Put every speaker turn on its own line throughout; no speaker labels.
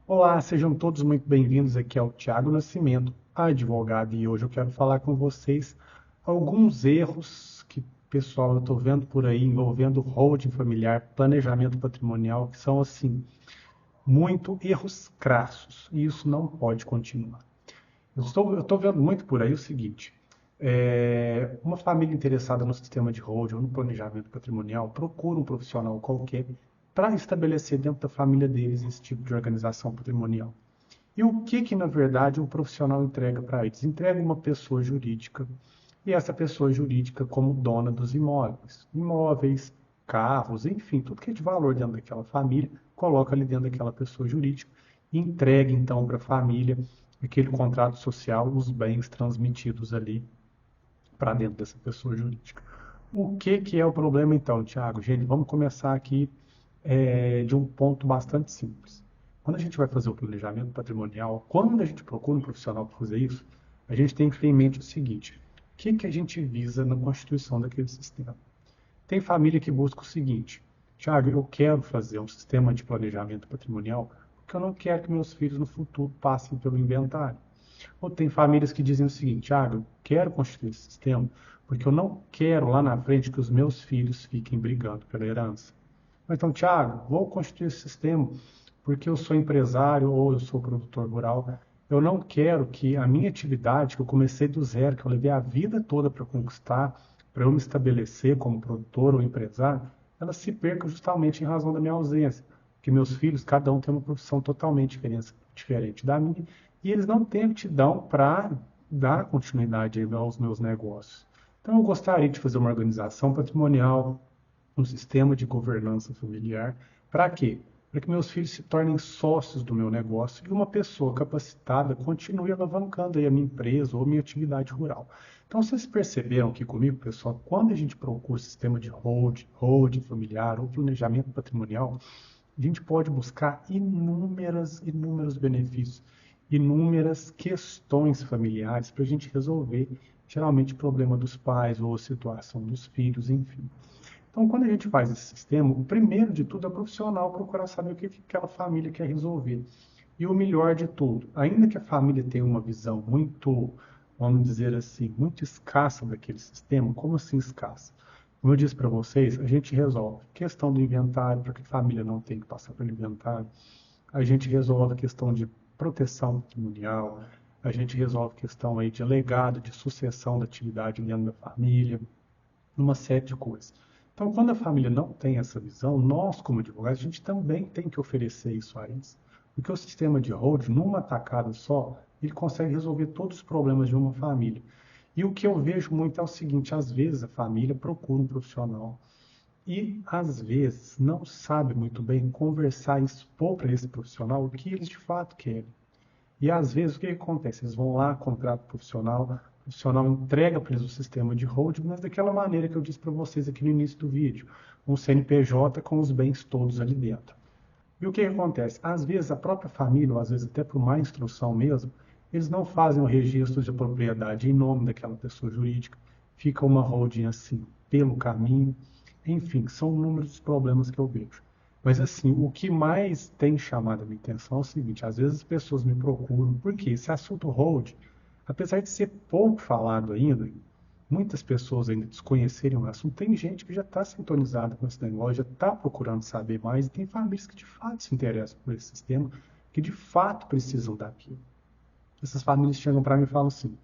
Olá, sejam todos muito bem-vindos. Aqui é o Thiago Nascimento, advogado, e hoje eu quero falar com vocês alguns erros que, pessoal, eu estou vendo por aí envolvendo holding familiar, planejamento patrimonial, que são, assim, muito erros crassos, e isso não pode continuar. Eu estou vendo muito por aí o seguinte: uma família interessada no sistema de holding ou no planejamento patrimonial procura um profissional qualquer para estabelecer dentro da família deles esse tipo de organização patrimonial. E o que que, na verdade, um profissional entrega para eles? Entrega uma pessoa jurídica, e essa pessoa jurídica como dona dos imóveis. Imóveis, carros, enfim, tudo que é de valor dentro daquela família, coloca ali dentro daquela pessoa jurídica e entrega então para a família aquele contrato social, os bens transmitidos ali para dentro dessa pessoa jurídica. O que que é o problema então, Tiago? Gente, vamos começar aqui de um ponto bastante simples. Quando a gente vai fazer o planejamento patrimonial, quando a gente procura um profissional para fazer isso, a gente tem que ter em mente o seguinte: o que que a gente visa na constituição daquele sistema? Tem família que busca o seguinte: Tiago, eu quero fazer um sistema de planejamento patrimonial porque eu não quero que meus filhos no futuro passem pelo inventário. Ou tem famílias que dizem o seguinte: Tiago, eu quero constituir esse sistema porque eu não quero lá na frente que os meus filhos fiquem brigando pela herança. Ou então, Tiago, vou constituir esse sistema porque eu sou empresário ou eu sou produtor rural. Eu não quero que a minha atividade, que eu comecei do zero, que eu levei a vida toda para conquistar, para eu me estabelecer como produtor ou empresário, ela se perca justamente em razão da minha ausência. Porque meus filhos, cada um tem uma profissão totalmente diferente da minha, e eles não têm aptidão para dar continuidade aos meus negócios. Então, eu gostaria de fazer uma organização patrimonial, um sistema de governança familiar. Para quê? Para que meus filhos se tornem sócios do meu negócio e uma pessoa capacitada continue alavancando aí a minha empresa ou a minha atividade rural. Então, vocês perceberam que comigo, pessoal, quando a gente procura sistema de holding familiar ou planejamento patrimonial, a gente pode buscar inúmeros benefícios, inúmeras questões familiares para a gente resolver, geralmente, o problema dos pais ou a situação dos filhos, enfim. Então, quando a gente faz esse sistema, o primeiro de tudo é o profissional procurar saber o que aquela família quer resolver. E o melhor de tudo, ainda que a família tenha uma visão muito, vamos dizer assim, muito escassa daquele sistema, como assim escassa? Como eu disse para vocês, a gente resolve a questão do inventário, para que a família não tenha que passar pelo inventário. A gente resolve a questão de proteção patrimonial, a gente resolve a questão aí de legado, de sucessão da atividade dentro da família, uma série de coisas. Então, quando a família não tem essa visão, nós, como advogados, a gente também tem que oferecer isso a eles. Porque o sistema de holding, numa tacada só, ele consegue resolver todos os problemas de uma família. E o que eu vejo muito é o seguinte: às vezes a família procura um profissional e, às vezes, não sabe muito bem conversar e expor para esse profissional o que eles de fato querem. E às vezes o que acontece? Eles vão lá, contratam o profissional entrega para eles o sistema de holding, mas daquela maneira que eu disse para vocês aqui no início do vídeo, um CNPJ com os bens todos ali dentro. E o que acontece? Às vezes a própria família, ou às vezes até por má instrução mesmo, eles não fazem o registro de propriedade em nome daquela pessoa jurídica, fica uma holding assim pelo caminho, enfim, são inúmeros problemas que eu vejo. Mas assim, o que mais tem chamado a minha atenção é o seguinte: às vezes as pessoas me procuram, porque esse assunto hold, apesar de ser pouco falado ainda, muitas pessoas ainda desconhecerem o assunto, tem gente que já está sintonizada com esse negócio, já está procurando saber mais, e tem famílias que de fato se interessam por esse sistema, que de fato precisam daquilo. Essas famílias chegam para mim e falam assim: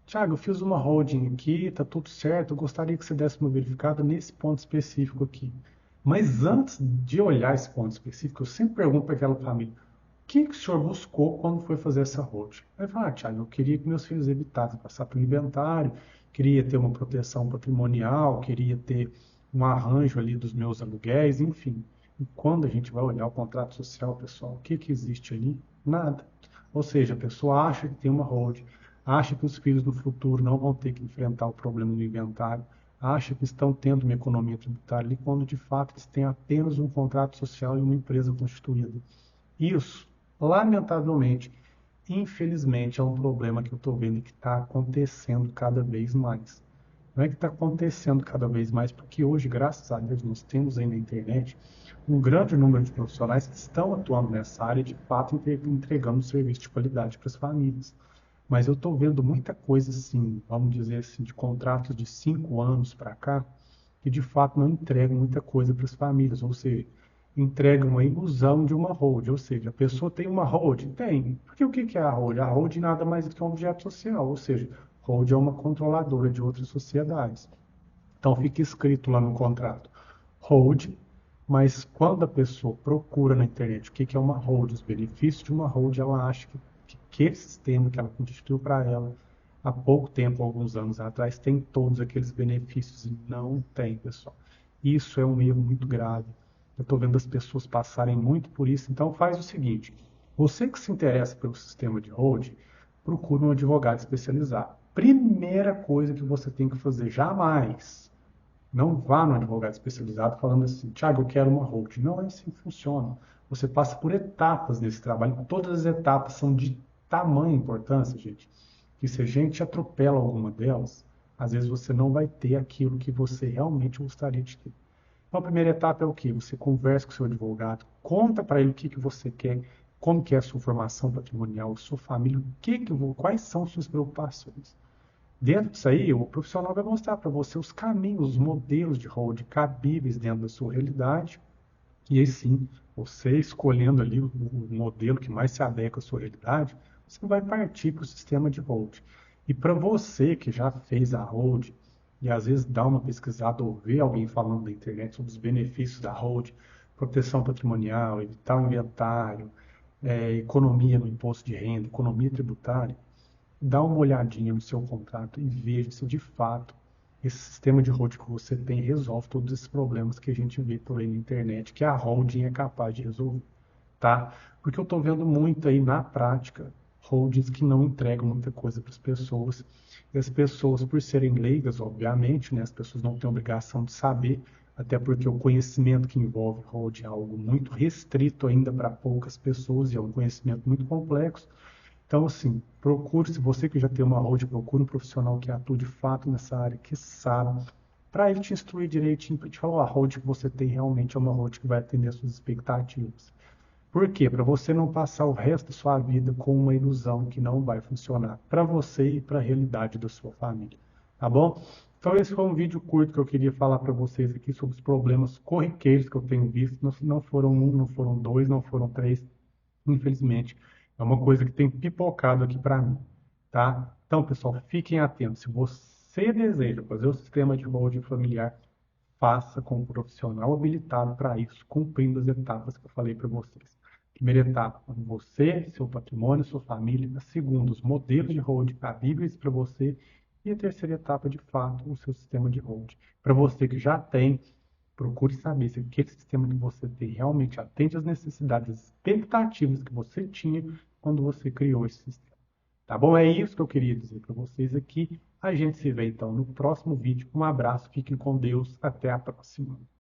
Tiago, eu fiz uma holding aqui, tá tudo certo, eu gostaria que você desse uma verificada nesse ponto específico aqui. Mas antes de olhar esse ponto específico, eu sempre pergunto para aquela família: o que que o senhor buscou quando foi fazer essa holding? Aí fala: Tiago, eu queria que meus filhos evitassem passar pelo inventário, queria ter uma proteção patrimonial, queria ter um arranjo ali dos meus aluguéis, enfim. E quando a gente vai olhar o contrato social, pessoal, o que que existe ali? Nada. Ou seja, a pessoa acha que tem uma holding, acha que os filhos no futuro não vão ter que enfrentar o problema do inventário, acha que estão tendo uma economia tributária ali, quando de fato eles têm apenas um contrato social e uma empresa constituída. Isso, lamentavelmente, infelizmente, é um problema que eu estou vendo que está acontecendo cada vez mais. Não é que está acontecendo cada vez mais, porque hoje, graças a Deus, nós temos aí na internet um grande número de profissionais que estão atuando nessa área, de fato, entregando serviço de qualidade para as famílias. Mas eu estou vendo muita coisa assim, vamos dizer assim, de contratos de 5 anos para cá, que de fato não entregam muita coisa para as famílias, ou seja, entregam a ilusão de uma hold, ou seja, a pessoa tem uma hold? Tem. Porque o que é a hold? A hold nada mais do que um objeto social, ou seja, hold é uma controladora de outras sociedades. Então fica escrito lá no contrato, hold, mas quando a pessoa procura na internet o que é uma hold, os benefícios de uma hold, ela acha que aquele sistema que ela constituiu para ela há pouco tempo, alguns anos atrás, tem todos aqueles benefícios e não tem, pessoal. Isso é um erro muito grave. Eu estou vendo as pessoas passarem muito por isso. Então faz o seguinte, você que se interessa pelo sistema de hold, procure um advogado especializado. Primeira coisa que você tem que fazer, jamais não vá no advogado especializado falando assim, Thiago, eu quero uma hold. Não é assim que funciona. Você passa por etapas nesse trabalho. Todas as etapas são de tamanha importância, gente, que se a gente atropela alguma delas, às vezes você não vai ter aquilo que você realmente gostaria de ter. Então, a primeira etapa é o quê? Você conversa com o seu advogado, conta para ele o que você quer, como que é a sua formação patrimonial, sua família, quais são suas preocupações. Dentro disso aí, o profissional vai mostrar para você os caminhos, os modelos de hold cabíveis dentro da sua realidade. E aí sim, você escolhendo ali o modelo que mais se adequa à sua realidade, você vai partir para o sistema de hold. E para você que já fez a hold, e às vezes dá uma pesquisada ou vê alguém falando na internet sobre os benefícios da hold, proteção patrimonial, evitar o inventário, economia no imposto de renda, economia tributária, dá uma olhadinha no seu contrato e veja se de fato esse sistema de holding que você tem resolve todos esses problemas que a gente vê por aí na internet, que a holding é capaz de resolver, tá? Porque eu estou vendo muito aí na prática holdings que não entregam muita coisa para as pessoas. E as pessoas, por serem leigas, obviamente, né, as pessoas não têm obrigação de saber, até porque o conhecimento que envolve holding é algo muito restrito ainda para poucas pessoas e é um conhecimento muito complexo. Então, assim, procure, se você que já tem uma hold, procure um profissional que atua de fato nessa área, que sabe, para ele te instruir direitinho, para te falar, ó, a hold que você tem realmente é uma hold que vai atender às suas expectativas. Por quê? Para você não passar o resto da sua vida com uma ilusão que não vai funcionar para você e para a realidade da sua família. Tá bom? Então esse foi um vídeo curto que eu queria falar para vocês aqui sobre os problemas corriqueiros que eu tenho visto. Não foram um, não foram dois, não foram três, infelizmente. É uma coisa que tem pipocado aqui para mim, tá? Então, pessoal, fiquem atentos. Se você deseja fazer o sistema de holding familiar, faça com um profissional habilitado para isso, cumprindo as etapas que eu falei para vocês. Primeira etapa, você, seu patrimônio, sua família. A segunda, os modelos de holding cabíveis para você. E a terceira etapa, de fato, o seu sistema de holding. Para você que já tem, procure saber se aquele sistema que você tem realmente atende às necessidades, às expectativas que você tinha quando você criou esse sistema. Tá bom? É isso que eu queria dizer para vocês aqui. A gente se vê então no próximo vídeo. Um abraço, fiquem com Deus, até a próxima.